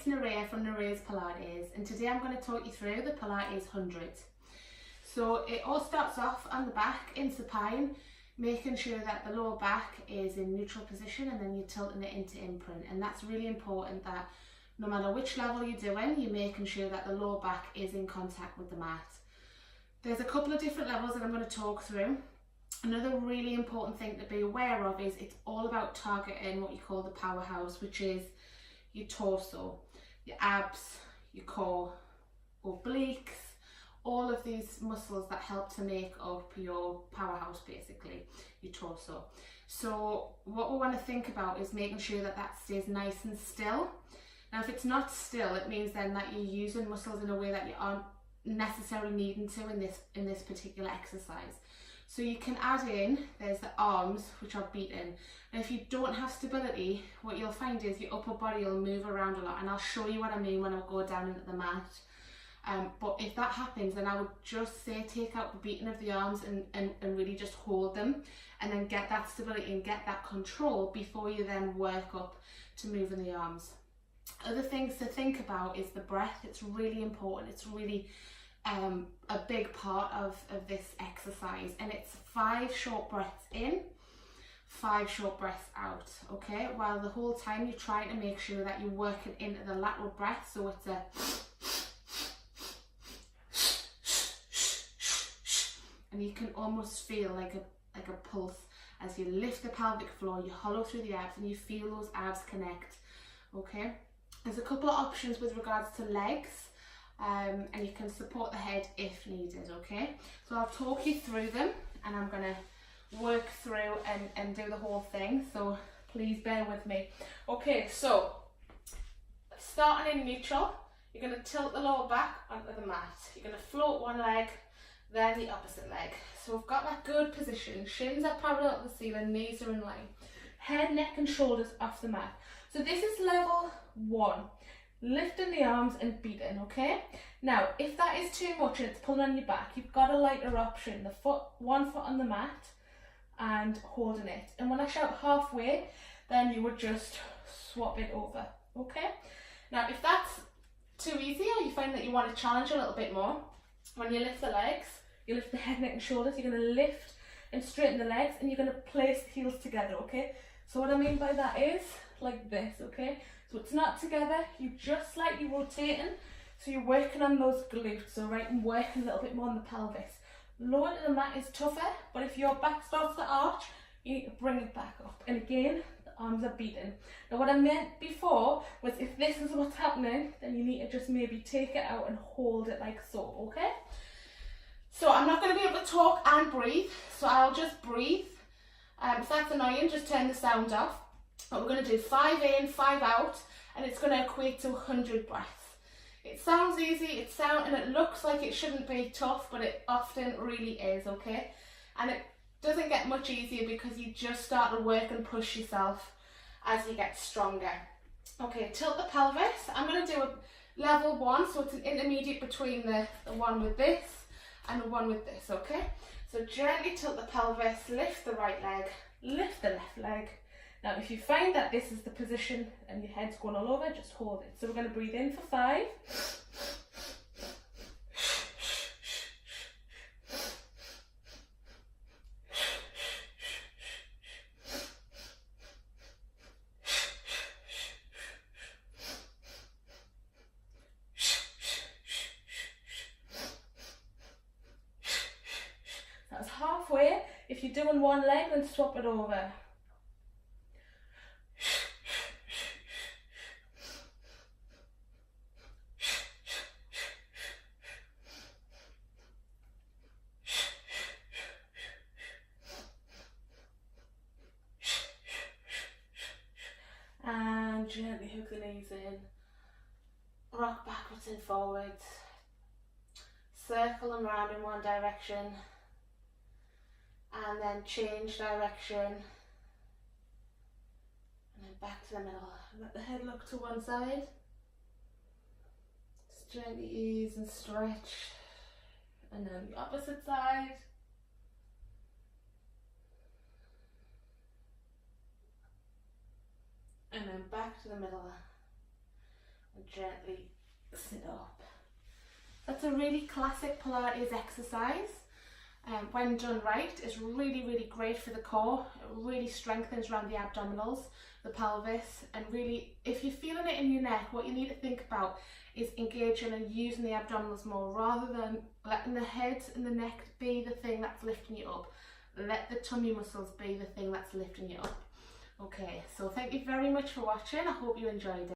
it's Nerea from Nerea's Pilates, and today I'm going to talk you through the Pilates 100. So it all starts off on the back in supine, making sure that the lower back is in neutral position, and then you're tilting it into imprint. And that's really important, that no matter which level you're doing, you're making sure that the lower back is in contact with the mat. There's a couple of different levels that I'm going to talk through. Another really important thing to be aware of is it's all about targeting what you call the powerhouse, which is your torso, your abs, your core, obliques, all of these muscles that help to make up your powerhouse, basically, your torso. So what we want to think about is making sure that that stays nice and still. Now, if it's not still, it means then that you're using muscles in a way that you aren't necessarily needing to in this particular exercise. So you can add in, there's the arms, which are beaten. And if you don't have stability, what you'll find is your upper body will move around a lot. And I'll show you what I mean when I go down into the mat. But if that happens, then I would just say take out the beating of the arms and really just hold them. And then get that stability and get that control before you then work up to moving the arms. Other things to think about is the breath. It's really important. It's really a big part of this exercise, and it's 5 short breaths in, 5 short breaths out, okay, while the whole time you're trying to make sure that you're working into the lateral breath, so it's a and you can almost feel like a pulse as you lift the pelvic floor, you hollow through the abs and you feel those abs connect. Okay, there's a couple of options with regards to legs. And you can support the head if needed, okay? So I'll talk you through them, and I'm going to work through and do the whole thing, so please bear with me. Okay, so starting in neutral, you're going to tilt the lower back onto the mat. You're going to float one leg, then the opposite leg. So we've got that good position. Shins are parallel to the ceiling, knees are in line. Head, neck and shoulders off the mat. So this is level 1. Lifting the arms and beating, okay? Now, if that is too much and it's pulling on your back, you've got a lighter option. One foot on the mat and holding it. And when I shout halfway, then you would just swap it over, okay? Now, if that's too easy or you find that you want to challenge a little bit more, when you lift the legs, you lift the head, neck and shoulders, you're going to lift and straighten the legs, and you're going to place the heels together, okay? So what I mean by that is like this, okay? So it's not together, you're just slightly rotating, so you're working on those glutes, all right, and working a little bit more on the pelvis. Lower to the mat is tougher, but if your back starts to arch, you need to bring it back up. And again, the arms are beaten. Now what I meant before was if this is what's happening, then you need to just maybe take it out and hold it like so, okay? So I'm not going to be able to talk and breathe, so I'll just breathe. If that's annoying, just turn the sound off. But we're going to do 5 in, 5 out, and it's going to equate to 100 breaths. It sounds easy, and it looks like it shouldn't be tough, but it often really is, okay? And it doesn't get much easier because you just start to work and push yourself as you get stronger. Okay, tilt the pelvis. I'm going to do a level 1, so it's an intermediate between the one with this and the one with this, okay? So gently tilt the pelvis, lift the right leg, lift the left leg. Now, if you find that this is the position and your head's going all over, just hold it. So we're going to breathe in for 5. That's halfway. If you're doing one leg, then swap it over. And gently hook the knees in, rock backwards and forwards, circle them round in one direction, and then change direction, and then back to the middle. Let the head look to one side, just gently ease and stretch, and then the opposite side. And then back to the middle. and gently sit up. That's a really classic Pilates exercise. When done right, it's really, really great for the core. It really strengthens around the abdominals, the pelvis, and really, if you're feeling it in your neck, what you need to think about is engaging and using the abdominals more rather than letting the head and the neck be the thing that's lifting you up. Let the tummy muscles be the thing that's lifting you up. Okay, so thank you very much for watching. I hope you enjoyed it.